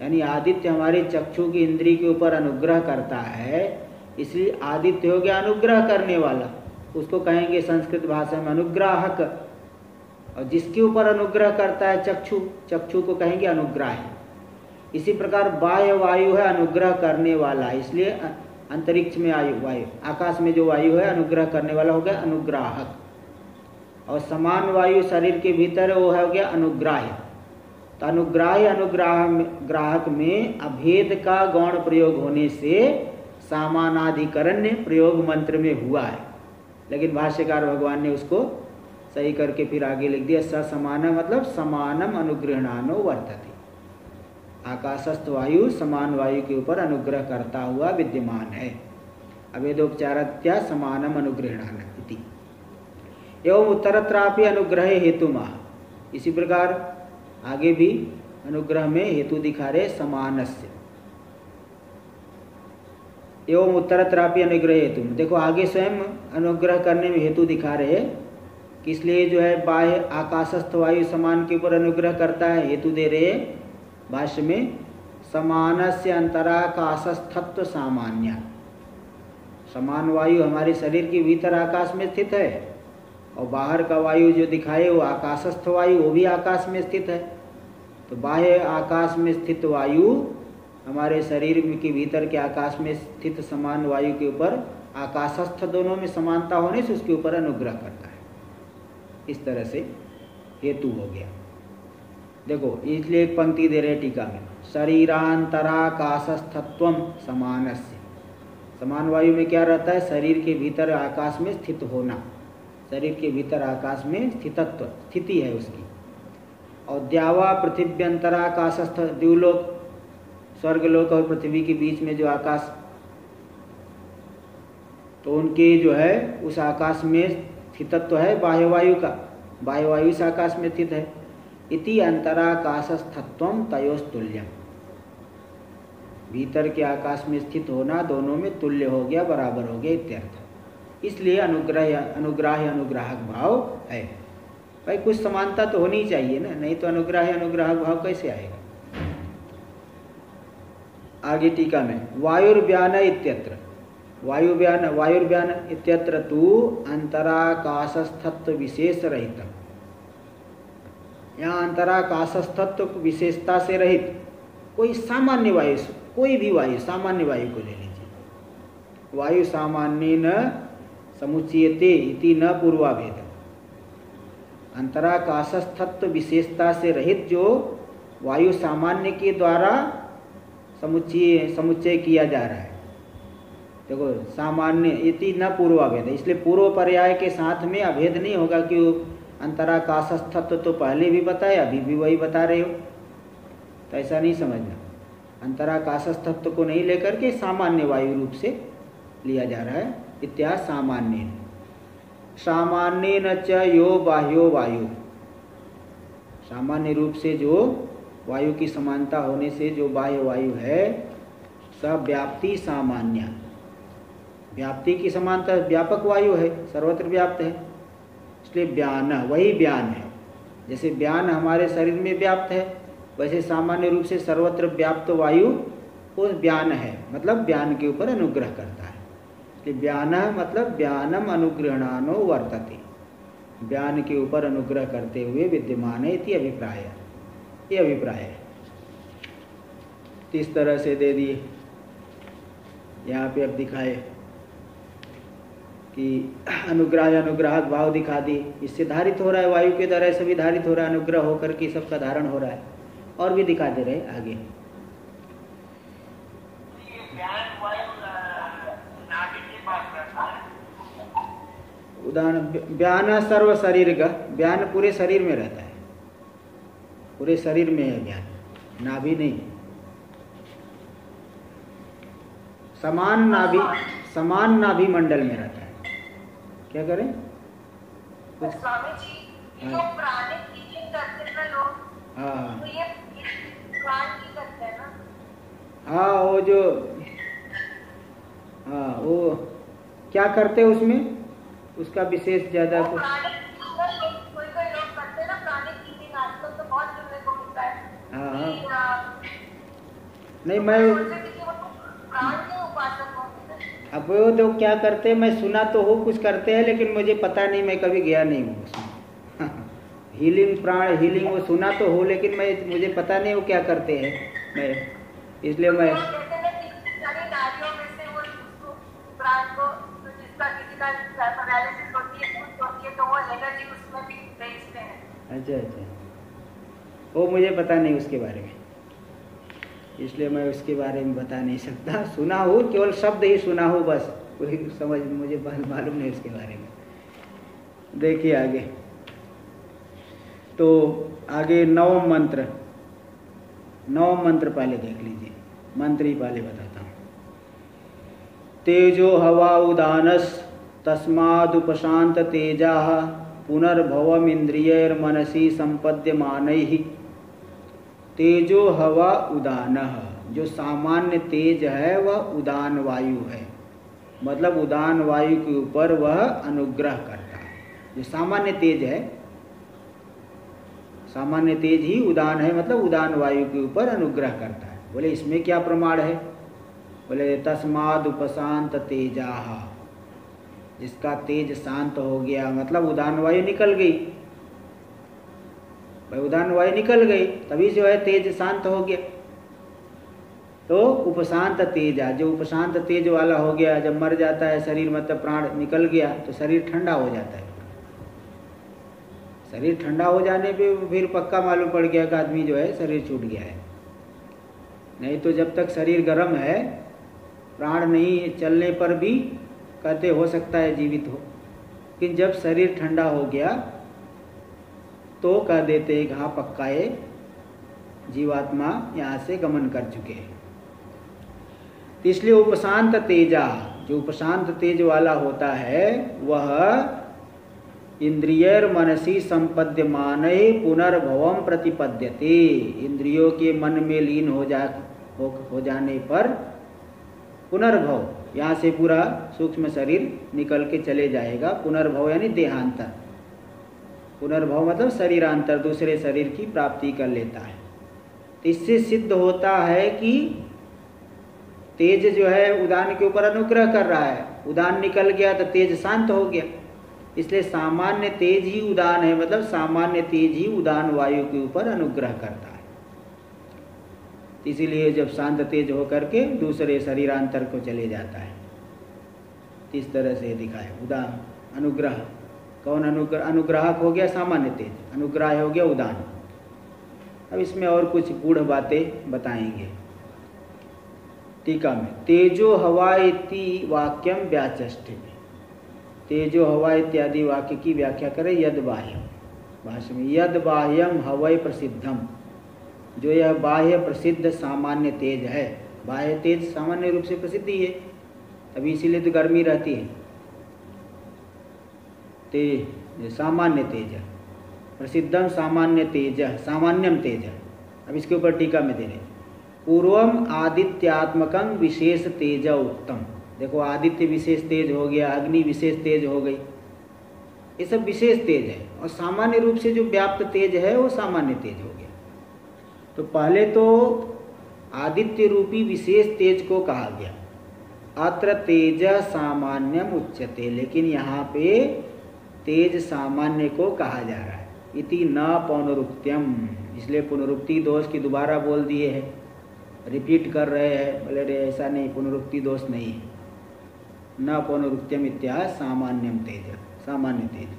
यानी आदित्य हमारे चक्षु की इंद्री के ऊपर अनुग्रह करता है, इसलिए आदित्य हो गया अनुग्रह करने वाला, उसको कहेंगे संस्कृत भाषा में अनुग्राहक। और जिसके ऊपर अनुग्रह करता है चक्षु को कहेंगे अनुग्राह्य। इसी प्रकार बाह्य वायु है अनुग्रह करने वाला, इसलिए अंतरिक्ष में वायु, आकाश में जो वायु है अनुग्रह करने वाला हो गया अनुग्राहक। और समान वायु शरीर के भीतर वो हो गया अनुग्राह्य। तो अनुग्राह्य अनुग्राहक में अभेद का गौण प्रयोग होने से सामानाधिकरण्य प्रयोग मंत्र में हुआ है, लेकिन भाष्यकार भगवान ने उसको सही करके फिर आगे लिख दिया ससमान मतलब समानम अनुगृहणानो वर्तते, आकाशस्थ वायु समान वायु के ऊपर अनुग्रह करता हुआ विद्यमान है। अभेदोपचारत्या समानम अनुगृहणान इति। एवं उत्तरत्रापि अनुग्रह हेतुमा, इसी प्रकार आगे भी अनुग्रह में हेतु दिखा रहे समानस्य। एवं उत्तरत्रापि अनुग्रह हेतु, देखो आगे स्वयं अनुग्रह करने में हेतु दिखा रहे कि इसलिए जो है बाह्य आकाशस्थ वायु समान के ऊपर अनुग्रह करता है, हेतु दे रहे भाष्य में समानस्य अंतराकाशस्थत्व सामान्य। समान वायु हमारे शरीर के भीतर आकाश में स्थित है और बाहर का वायु जो दिखाए वो आकाशस्थ वायु, वो भी आकाश में स्थित है। तो बाह्य आकाश में स्थित वायु हमारे शरीर के भीतर के आकाश में स्थित समान वायु के ऊपर आकाशस्थ दोनों में समानता होने से उसके ऊपर अनुग्रह करता है। इस तरह से हेतु हो गया। देखो इसलिए एक पंक्ति दे रहे टीका में, शरीरांतराकाशस्थत्वम समानस्य। समान वायु में क्या रहता है? शरीर के भीतर आकाश में स्थित होना, शरीर के भीतर आकाश में स्थितत्व, स्थिति है उसकी। और द्यावा पृथिव्यंतराकाशस्थ, द्युलोक स्वर्गलोक और पृथ्वी के बीच में जो आकाश, तो उनके जो है उस आकाश में स्थितत्व है बाह्य वायु का, बाह्य वायु इस आकाश में स्थित है। इति अंतराकाशस्थत्वम तयोस्तुल्यम, भीतर के आकाश में स्थित होना दोनों में तुल्य हो गया, बराबर हो गया इत्यर्थ। इसलिए अनुग्राह्य अनुग्राहक भाव है। भाई कुछ समानता तो होनी चाहिए ना, नहीं तो अनुग्राह्य अनुग्राहक भाव कैसे आएगा? आगे टीका में वायुर्व्यान इत्यत्र, वायुर्व्यान इत्यत्र तु अंतराकाशस्थत्व विशेष रहित। यहाँ अंतराकाशस्थत्व विशेषता से रहित कोई सामान्य वायु, कोई भी वायु, सामान्य वायु को ले लीजिए। वायु सामान्य न समुच्यते इति न पूर्वाभेद। अंतराकाशस्थत्व विशेषता से रहित जो वायु सामान्य के द्वारा समुच्चय किया जा रहा है। देखो सामान्य इति न पूर्वाभेद, इसलिए पूर्व पर्याय के साथ में अभेद नहीं होगा कि अंतराकाशस्थत्व तो पहले भी बताया, अभी भी वही बता रहे हो, तो ऐसा नहीं समझना। अंतराकाशस्थत्व को नहीं लेकर के सामान्य वायु रूप से लिया जा रहा है। इत्या सामान्य सामान्येन च यो बाह्यो वायु, सामान्य रूप से जो वायु की समानता होने से जो बाह्य वायु है, सब व्याप्ति सामान्य, व्याप्ति की समानता व्यापक वायु है, सर्वत्र व्याप्त है, इसलिए व्यान, वही व्यान है। जैसे व्यान हमारे शरीर में व्याप्त है, वैसे सामान्य रूप से सर्वत्र व्याप्त वायु वो व्यान है, मतलब व्यान के ऊपर अनुग्रह करता है। इसलिए व्यान मतलब व्यानम अनुग्रहणानो वर्तते, व्यान के ऊपर अनुग्रह करते हुए विद्यमान है इति अभिप्राय, ये अभिप्राय है। इस तरह से दे दिए। यहाँ पे अब दिखाए कि अनुग्राहक भाव दिखा दिए, इससे धारित हो रहा है, वायु के द्वारा सभी धारित हो रहा है, अनुग्रह होकर के सबका धारण हो रहा है। और भी दिखा दे रहे आगे। उदाहरण व्यान सर्व शरीर का, व्यान पूरे शरीर में रहता है, पूरे शरीर में है व्यान, नाभि नहीं। समान नाभि मंडल में रहता है। क्या करें स्वामी जी, जो प्राणिक हीलिंग करते हैं ना लोग, हाँ तो ये प्राण की करते हैं ना। हाँ वो जो, हाँ वो क्या करते हैं उसमें, उसका विशेष ज्यादा कुछ कोई लोग करते हैं ना प्राणिक हीलिंग, आजकल तो बहुत सुनने को मिलता है। हाँ नहीं मैं प्राण के उपासक होते हैं। अब वो तो क्या करते हैं, मैं सुना तो हूँ कुछ करते हैं, लेकिन मुझे पता नहीं, मैं कभी गया नहीं हूँ उसमें। हीलिंग, प्राण हीलिंग वो सुना तो हो, लेकिन मुझे पता नहीं वो क्या करते हैं। मैं इसलिए मैं अच्छा वो मुझे पता नहीं उसके बारे में, इसलिए मैं उसके बारे में बता नहीं सकता। सुना हो, केवल शब्द ही सुना हो बस, कोई समझ मुझे मालूम नहीं उसके बारे में। देखिए आगे, तो आगे नवम मंत्र पहले देख लीजिए, मंत्र ही पहले बताता हूँ। तेजो हवा उदानस तस्मादुपशांत तेजा पुनर्भवम इंद्रियैर्मनसि संपद्यमानैः। तेजो हवा उदान, जो सामान्य तेज है वह उदान वायु है, मतलब उदान वायु के ऊपर वह अनुग्रह करता है। जो सामान्य तेज है, सामान्य तेज ही उदान है, मतलब उदान वायु के ऊपर अनुग्रह करता है। बोले इसमें क्या प्रमाण है? बोले तस्माद उपशांत तेजाः, जिसका तेज शांत हो गया, मतलब उदान वायु निकल गई, उदान वायु निकल गई, तभी जो है तेज शांत हो गया। तो उपशांत तेजा, जो उपशांत तेज वाला हो गया, जब मर जाता है शरीर, मतलब प्राण निकल गया, तो शरीर ठंडा हो जाता है। शरीर ठंडा हो जाने पे फिर पक्का मालूम पड़ गया कि आदमी जो है शरीर छूट गया है। नहीं तो जब तक शरीर गर्म है, प्राण नहीं चलने पर भी कहते हो सकता है जीवित हो, लेकिन जब शरीर ठंडा हो गया तो कह देते हैं कि हाँ पक्का है जीवात्मा यहाँ से गमन कर चुके हैं। इसलिए उपशांत तेजा, जो उपशांत तेज वाला होता है, वह इंद्रियर मनसी संपद्यमान पुनर्भवम प्रतिपद्यते। इंद्रियों के मन में लीन हो जाने पर पुनर्भव, यहाँ से पूरा सूक्ष्म शरीर निकल के चले जाएगा। पुनर्भव यानी देहांतर, पुनर्भव मतलब शरीरांतर, दूसरे शरीर की प्राप्ति कर लेता है। तो इससे सिद्ध होता है कि तेज जो है उदान के ऊपर अनुग्रह कर रहा है। उदान निकल गया तो तेज शांत हो गया, इसलिए सामान्य तेज ही उदान है, मतलब सामान्य तेज ही उदान वायु के ऊपर अनुग्रह करता है। इसीलिए जब शांत तेज होकर के दूसरे शरीरांतर को चले जाता है, इस तरह से दिखाए उदान अनुग्रह। कौन अनुग्राहक हो गया? सामान्य तेज, अनुग्राह हो गया उदान। अब इसमें और कुछ गूढ़ बातें बताएंगे टीका में। तेजो हवा इति वाक्यम व्याचष्टे, तेजो हवा इत्यादि वाक्य की व्याख्या करें यद बाह्यम, भाष्य में यद बाह्यम हवै प्रसिद्धम, जो यह बाह्य प्रसिद्ध सामान्य तेज है। बाह्य तेज सामान्य रूप से प्रसिद्ध ही है, तभी इसीलिए तो गर्मी रहती है। सामान्य तेज, प्रसिद्धम सामान्य तेज, सामान्यम तेज। अब इसके ऊपर टीका में दे रहे, पूर्वम आदित्यात्मकं विशेष तेज उत्तम। देखो आदित्य विशेष तेज हो गया, अग्नि विशेष तेज हो गई, ये सब विशेष तेज है। और सामान्य रूप से जो व्याप्त तेज है वो सामान्य तेज हो गया। तो पहले तो आदित्य रूपी विशेष तेज को कहा गया, अत्र तेज सामान्यम उच्यते, लेकिन यहाँ पे तेज सामान्य को कहा जा रहा है। इति न पौनरुक्त्यम, इसलिए पुनरुक्ति दोष की दोबारा बोल दिए हैं, रिपीट कर रहे हैं। बोले रे ऐसा नहीं, पुनरुक्ति दोष नहीं है। न पौनरुक्त्यम इत्याह सामान्यम तेज, सामान्य तेज।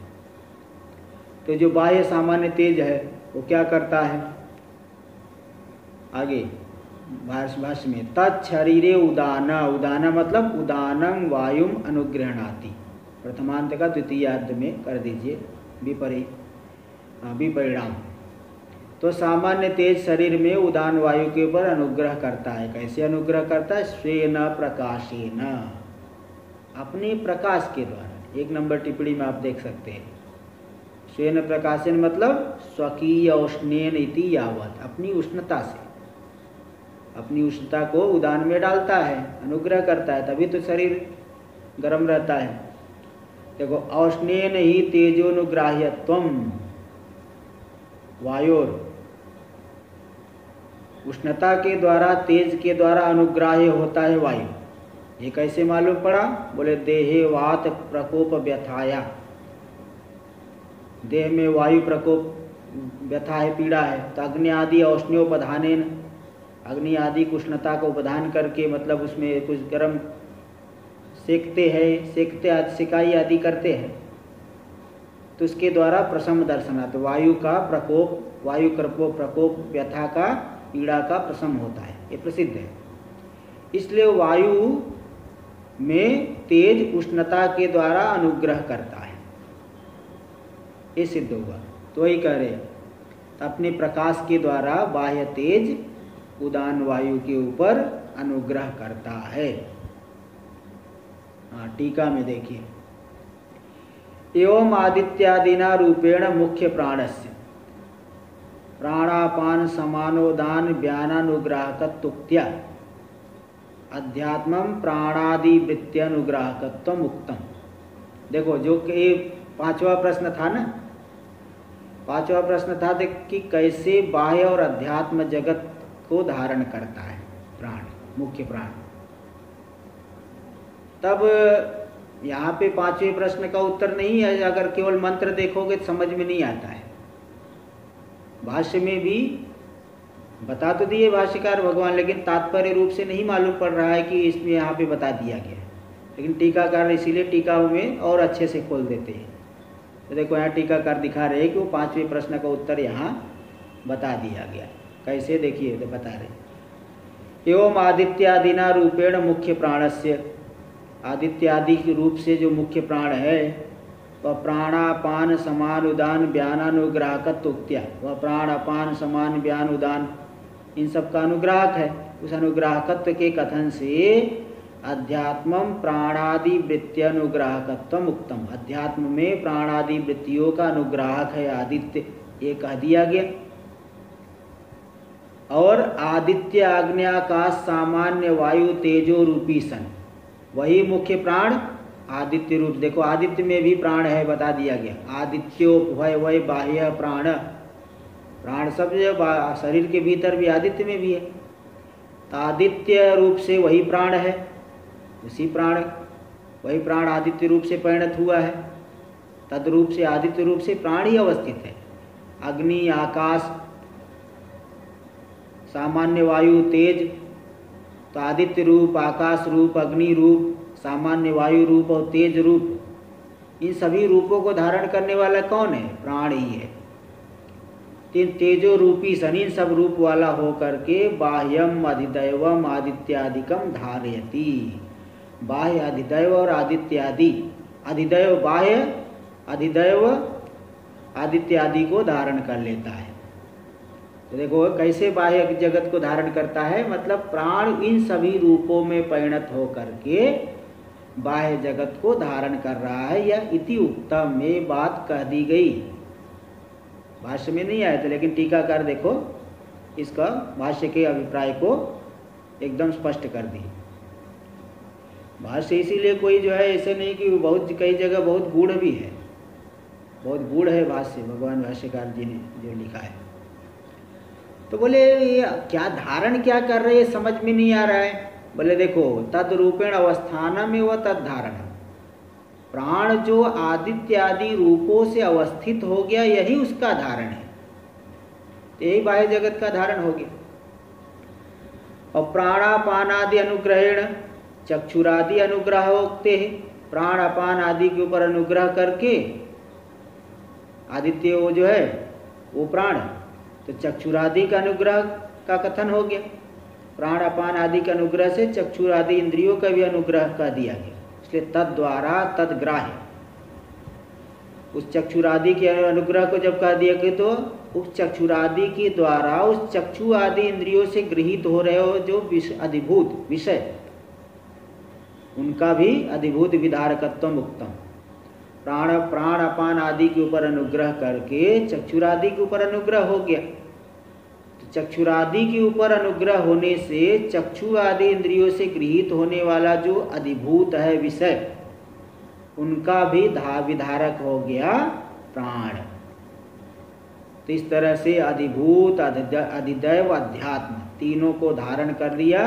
तो जो बाह्य सामान्य तेज है वो क्या करता है? आगे भाष्य में तच्छरीरे उदाना, उदाना मतलब उदानम वायुम अनुग्रहणाति, प्रथमांत का द्वितीयार्ध में कर दीजिए विपरिणाम। तो सामान्य तेज शरीर में उदान वायु के ऊपर अनुग्रह करता है। कैसे अनुग्रह करता है? स्वेन प्रकाशेन, अपने प्रकाश के द्वारा। 1 नंबर टिप्पणी में आप देख सकते हैं। स्वेन प्रकाशेन मतलब स्वकीय उष्णेन इति यावत, अपनी उष्णता से, अपनी उष्णता को उदान में डालता है, अनुग्रह करता है, तभी तो शरीर गर्म रहता है। देखो औष्णेन ही तेजोनुग्राह्यत्वम, वायोर, उष्णता के द्वारा, तेज के द्वारा अनुग्राह्य होता है वायु। ये कैसे मालूम पड़ा? बोले देहे वात प्रकोप व्यथाया, देह में वायु प्रकोप व्यथा है, पीड़ा है, तो अग्नि आदि औष्ण्योपधानेन, अग्नि आदि उष्णता को उपधान करके, मतलब उसमें कुछ गर्म सेकते हैं, सिकाई आदि करते हैं, तो उसके द्वारा प्रशम दर्शनात्, वायु का प्रकोप, वायु प्रकोप व्यथा का, पीड़ा का प्रशम होता है, ये प्रसिद्ध है। इसलिए वायु में तेज उष्णता के द्वारा अनुग्रह करता है, ये सिद्ध हुआ। तो वही कह रहे, अपने प्रकाश के द्वारा बाह्य तेज उदान वायु के ऊपर अनुग्रह करता है। टीका में देखिए, एवं आदित्यादिना रूपेण मुख्य प्राणस्य प्राणापान समानोदान व्यानानुग्राहकत्वोक्त्या अध्यात्मं प्राणादिवृत्त्यनुग्राहकत्वम उक्तम। देखो जो कि 5वां प्रश्न था ना, 5वां प्रश्न था कि कैसे बाह्य और अध्यात्म जगत को धारण करता है प्राण, मुख्य प्राण। तब यहाँ पे 5वें प्रश्न का उत्तर नहीं है, अगर केवल मंत्र देखोगे तो समझ में नहीं आता है। भाष्य में भी बता तो दिए भाष्यकार भगवान, लेकिन तात्पर्य रूप से नहीं मालूम पड़ रहा है कि इसमें यहाँ पे बता दिया गया है। लेकिन टीकाकार इसीलिए टीकाओं में और अच्छे से खोल देते हैं। तो देखो यहाँ टीकाकार दिखा रहे हैं कि वो 5वें प्रश्न का उत्तर यहाँ बता दिया गया। कैसे देखिए, तो बता रहे, एवं आदित्यादिना रूपेण मुख्य प्राणस्य, आदित्यादि के रूप से जो मुख्य प्राण है वह प्राणापान समान उदान व्यानानुग्राहकत्वोक्त्या, वह प्राण अपान समान व्यान उदान इन सब का अनुग्राहक है। उस अनुग्राहकत्व के कथन से अध्यात्मम प्राणादि वृत्त्यनुग्राहकत्वम उक्तम, अध्यात्म में प्राणादि वृत्तियों का अनुग्राहक है आदित्य, ये कह दिया गया। और आदित्य आग्नेयाकाश सामान्य वायु तेजो रूपी सन, वही मुख्य प्राण आदित्य रूप। देखो आदित्य में भी प्राण है, बता दिया गया। आदित्योपभय वै बाह्य प्राण, प्राण सब जो शरीर के भीतर भी आदित्य में भी है। तो आदित्य रूप से वही प्राण है, उसी प्राण, वही प्राण आदित्य रूप से परिणत हुआ है। तद रूप से आदित्य रूप से प्राण ही अवस्थित है। अग्नि आकाश सामान्य वायु तेज, तो आदित्य रूप, आकाश रूप, अग्नि रूप, सामान्य वायु रूप और तेज रूप, इन सभी रूपों को धारण करने वाला कौन है? प्राण ही है। तेजो रूपी सन, इन सब रूप वाला हो करके बाह्यम अधिदैवम आदित्यादिकम धारयति, बाह्य अधिदैव और आदित्यादि, अधिदैव बाह्य, अधिदैव आदित्यादि को धारण कर लेता है। तो देखो कैसे बाह्य जगत को धारण करता है, मतलब प्राण इन सभी रूपों में परिणत हो करके बाह्य जगत को धारण कर रहा है। या इति उक्तम, ये बात कह दी गई, भाष्य में नहीं आया था, लेकिन टीकाकार देखो इसका भाष्य के अभिप्राय को एकदम स्पष्ट कर दी। भाष्य इसीलिए कोई जो है ऐसे नहीं कि बहुत कई जगह बहुत गूढ़ भी है, बहुत गूढ़ है भाष्य, भगवान भाष्यकार जी ने जो लिखा है। तो बोले ये क्या धारण क्या कर रहे हैं, समझ में नहीं आ रहा है। बोले देखो तद रूपेण अवस्थान में वह तद धारण, प्राण जो आदित्य आदि रूपों से अवस्थित हो गया यही उसका धारण है, यही बाह्य जगत का धारण हो गया। और प्राणापान आदि अनुग्रहेण चक्षुरादि अनुग्रह होते हैं, प्राण अपान आदि के ऊपर अनुग्रह करके आदित्य वो जो है वो प्राण, तो चक्षुरादि का अनुग्रह का कथन हो गया। प्राण अपान आदि के अनुग्रह से चक्षु आदि इंद्रियों का भी अनुग्रह कर दिया गया, इसलिए तद द्वारा तदग्राह्य। उस चक्षुरादि के अनुग्रह को जब कह दिया कि तो उस चक्षुरादि के द्वारा उस चक्षु आदि इंद्रियों से गृहीत हो रहे हो जो अधिभूत विषय, उनका भी अधिभूत विधारकत्व मुक्तम। प्राण अपान आदि के ऊपर अनुग्रह करके चक्षुरादि के ऊपर अनुग्रह हो गया। तो चक्षुरादि के ऊपर अनुग्रह होने से चक्षु आदि इंद्रियों से गृहीत होने वाला जो अधिभूत है विषय, उनका भी विधारक हो गया प्राण। तो इस तरह से अधिभूत, अधिदैव, अध्यात्म तीनों को धारण कर लिया।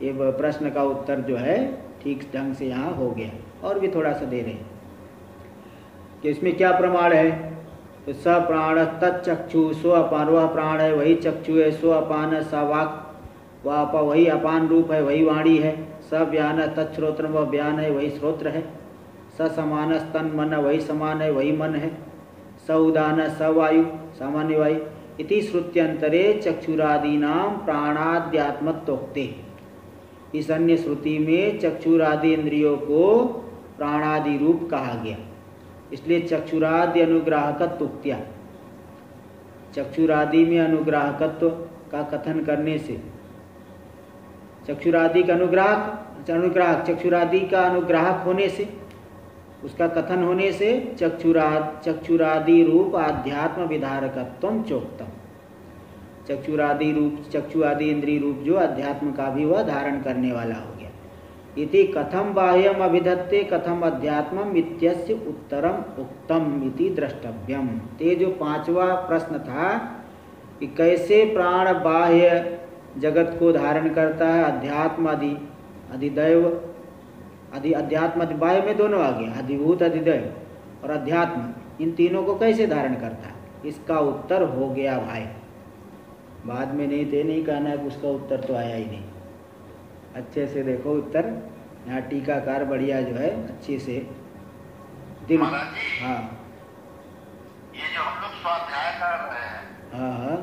ये प्रश्न का उत्तर जो है ठीक ढंग से यहाँ हो गया। और भी थोड़ा सा दे रहे हैं कि इसमें क्या प्रमाण है। तो स प्राण तच्चक्षु, सो अपान, वह प्राण है वही चक्षु है, सो अपान स वाक, वह वही अपान रूप है वही वाणी है। स व्यान तच्छ्रोत्र, वह व्यान है वही श्रोत्र है। स समान तन मन, वही समान है वही मन है। स उदान स वायु, सामान्य वायु। इति श्रुत्यंतरे चक्षुरादीनाम प्राणाद्यात्मत्वोक्ते। इस अन्य श्रुति में चक्षुरादि इंद्रियों को प्राणादि रूप कहा गया, इसलिए चक्षुरादि अनुग्राहकत्वोक्त्या, चक्षुरादि में अनुग्राहकत्व का कथन करने से चक्षुरादि का अनुग्राहक चक्षुरादि का अनुग्राहक होने से, उसका कथन होने से चक्षुरादि रूप आध्यात्म विधारकत्वम चोक्तम। चक्षुरादि रूप, चक्षु आदि इंद्रिय रूप जो अध्यात्म का भी वह धारण करने वाला हो गया। इति कथम बाह्यम अभिधत्ते कथम अध्यात्मम इत्यस्य उत्तरम उक्तम इति द्रष्टव्यम। ते जो पांचवा प्रश्न था कि कैसे प्राण बाह्य जगत को धारण करता है, अध्यात्म अधिदैव, अध्यात्म बाह्य में दोनों आ गया, अधिभूत अधिदैव और अध्यात्म, इन तीनों को कैसे धारण करता है, इसका उत्तर हो गया भाई। बाद में नहीं कहना है कि उसका उत्तर तो आया ही नहीं। अच्छे से देखो उत्तर, यहाँ टीकाकार बढ़िया जो है अच्छे से दिल। हाँ, ये जो हम लोग स्वाध्याय कर रहे हैं, हाँ,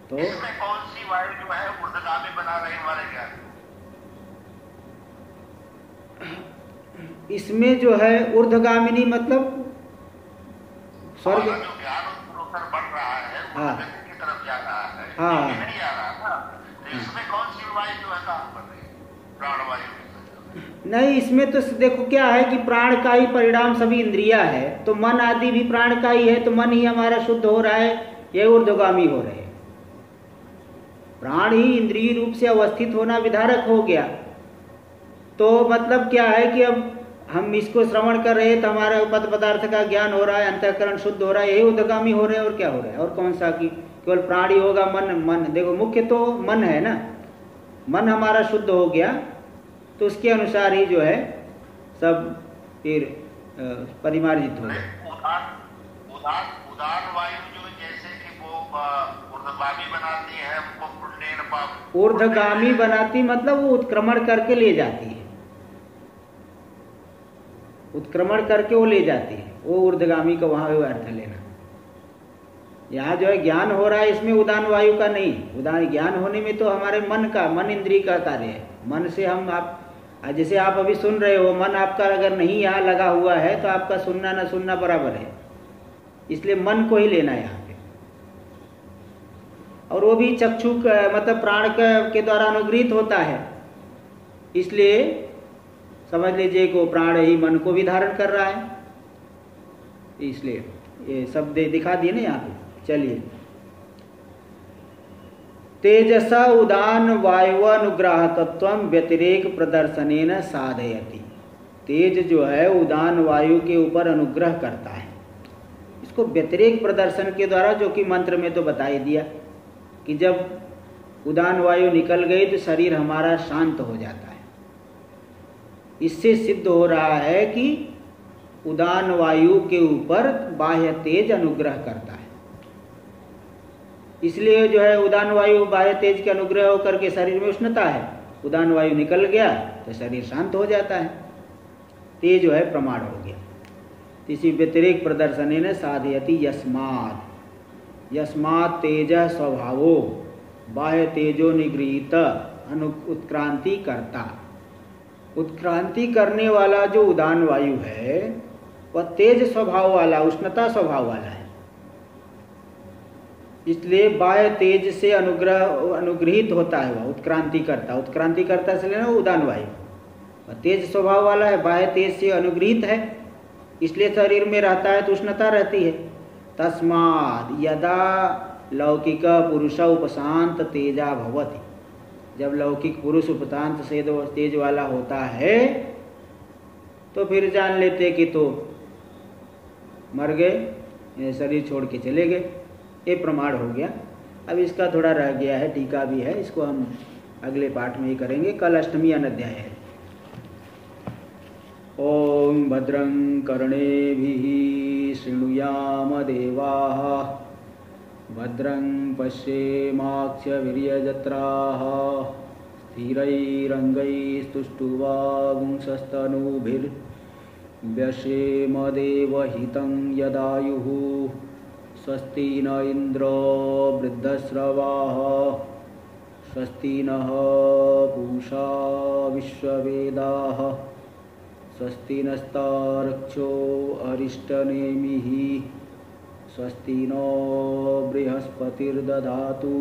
तो इसमें कौन सी वायु जो है ऊर्ध्वगामी बना रही हमारे ज्ञान? इसमें जो है ऊर्ध्वगामिनी मतलब स्वर्ग, जो ज्ञान उत्तरोत्तर बढ़ रहा है, हाँ, की तरफ जा रहा है, हाँ, नहीं आ रहा था। तो इसमें कौन सी वायु जो है काम कर रही है? प्राण वायु नहीं, इसमें तो देखो क्या है कि प्राण का ही परिणाम सभी इंद्रिया है, तो मन आदि भी प्राण का ही है, तो मन ही हमारा शुद्ध हो रहा है, ये ऊर्ध्वगामी हो रहे हैं। प्राण ही इंद्रिय रूप से अवस्थित होना विधारक हो गया। तो मतलब क्या है कि अब हम इसको श्रवण कर रहे हैं तो हमारा उपद पदार्थ का ज्ञान हो रहा है, अंतःकरण शुद्ध हो रहा है, यही ऊर्ध्वगामी हो रहे हैं। और क्या हो रहा है? और कौन सा कि केवल प्राण ही होगा? मन देखो मुख्य तो मन है ना, मन हमारा शुद्ध हो गया तो उसके अनुसार ही जो है सब फिर परिमार्जित हो गया। उदान वायु जो जैसे कि वो ऊर्ध्वगामी बनाती है, वो पुण्येन पाप, ऊर्ध्वगामी बनाती मतलब वो उत्क्रमण करके ले जाती है, उत्क्रमण करके वो ले जाती है, वो ऊर्ध्वगामी का वहां अर्थ लेना। यहाँ जो है ज्ञान हो रहा है, इसमें उदान वायु का नहीं। उदान ज्ञान होने में तो हमारे मन इंद्रिय का कार्य है। मन से हम आप जैसे आप अभी सुन रहे हो, मन आपका अगर नहीं यहाँ लगा हुआ है तो आपका सुनना न सुनना बराबर है, इसलिए मन को ही लेना है यहाँ पे। और वो भी चक्षु मतलब प्राण के द्वारा अनुग्रहित होता है, इसलिए समझ लीजिए कि वो प्राण ही मन को भी धारण कर रहा है, इसलिए ये शब्द दिखा दिए ना यहाँ पे। चलिए, तेजसा उदान वायुनुग्राहकत्व व्यतिरेक प्रदर्शनेन साधयति। तेज जो है उदान वायु के ऊपर अनुग्रह करता है, इसको व्यतिरेक प्रदर्शन के द्वारा, जो कि मंत्र में तो बता ही दिया कि जब उदान वायु निकल गई तो शरीर हमारा शांत हो जाता है। इससे सिद्ध हो रहा है कि उदान वायु के ऊपर बाह्य तेज अनुग्रह करता है, इसलिए जो है उदान वायु बाह्य तेज के अनुग्रह होकर के शरीर में उष्णता है, उदान वायु निकल गया तो शरीर शांत हो जाता है। तेज जो है प्रमाण हो गया। इसी व्यतिरेक प्रदर्शनेन साधयति यस्मात्, यस्मात् तेज स्वभावो बाह्य तेजो निगृहीत उत्क्रांति करता। उत्क्रांति करने वाला जो उदान वायु है वह तेज स्वभाव वाला, उष्णता स्वभाव वाला है। इसलिए बाह्य तेज से अनुग्रहित होता है, वह उत्क्रांति करता। उत्क्रांति करता इसलिए ना उदान वायु वह तेज स्वभाव वाला है, बाह्य तेज से अनुग्रहित है, इसलिए शरीर में रहता है तो उष्णता रहती है। तस्माद् यदा लौकिक पुरुष उपशांत तेजा भवति, जब लौकिक पुरुष उपशांत तेज वाला होता है तो फिर जान लेते कि तो मर गए, शरीर छोड़ के चले गए, ये प्रमाण हो गया। अब इसका थोड़ा रह गया है, टीका भी है, इसको हम अगले पाठ में ही करेंगे। कल अष्टमी अध्याय है। ओम भद्रं कर्णेभिः शृणुयाम देवाः, भद्रं पश्येमाक्षवीर्यजत्राः, स्थिरैरङ्गैस्तुष्टुवागुंसस्तनूभिर्व्यसेम देवहितं यदायुः। स्वस्ति न इन्द्रो वृद्धश्रवाः, स्वस्ति नः पूषा विश्ववेदाः, स्वस्ति नस्तार्क्ष्यो अरिष्टनेमिः, स्वस्ति नो बृहस्पतिर्दधातु।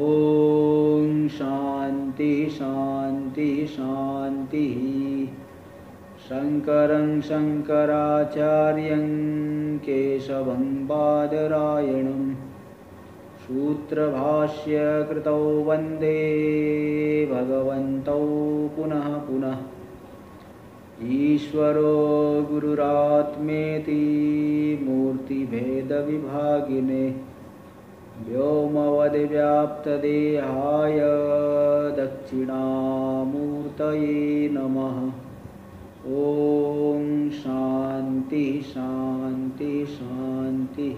ओम शांति शांति शांति। शंकरं शंकराचार्यं केशवं बादरायणं सूत्रभाष्य कृतौ वंदे भगवन्तौ पुनः पुनः। ईश्वरो गुरुरात्मेति मूर्तिभेदविभागिने व्योमवद्व्याप्तदेहाय दक्षिणामूर्तये नमः। ओम शांति शांति शांति।